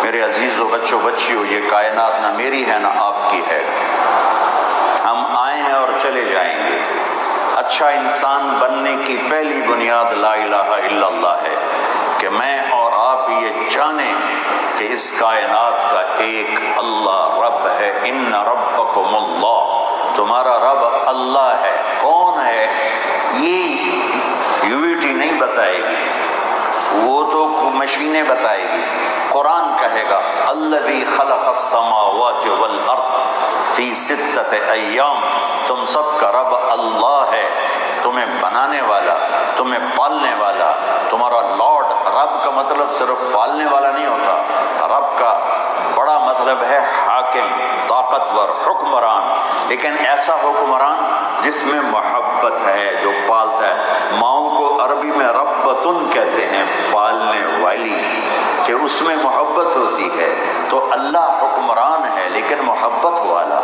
میرے عزیزو بچوں بچیوں، یہ کائنات نہ میری ہے نہ آپ کی ہے، ہم آئے ہیں اور چلے جائیں گے۔ اچھا انسان بننے کی پہلی بنیاد لا الہ الا اللہ ہے کہ میں اور آپ یہ جانیں کہ اس کائنات کا ایک اللہ رب ہے۔ ان ربکم اللہ، تمہارا رب اللہ ہے۔ کون ہے یہ یوٹی نہیں بتائے گی، وہ تو مشینیں بتائے گی۔ قرآن کہے گا الذی خلق السماوات والارض فی ستۃ ایام، تم سب کا رب اللہ ہے، تمہیں بنانے والا، تمہیں پالنے والا، تمہارا لارڈ۔ رب کا مطلب صرف پالنے والا نہیں ہوتا، رب کا بڑا مطلب ہے حاکم، طاقتور، حکمران، لیکن ایسا حکمران جس میں محبت ہے، جو پالتا ہے۔ ماؤں کو عربی میں ربتن کہتے ہیں، پالنے والی، کہ اس میں محبت ہوتی ہے۔ تو اللہ حکمران ہے لیکن محبت والا۔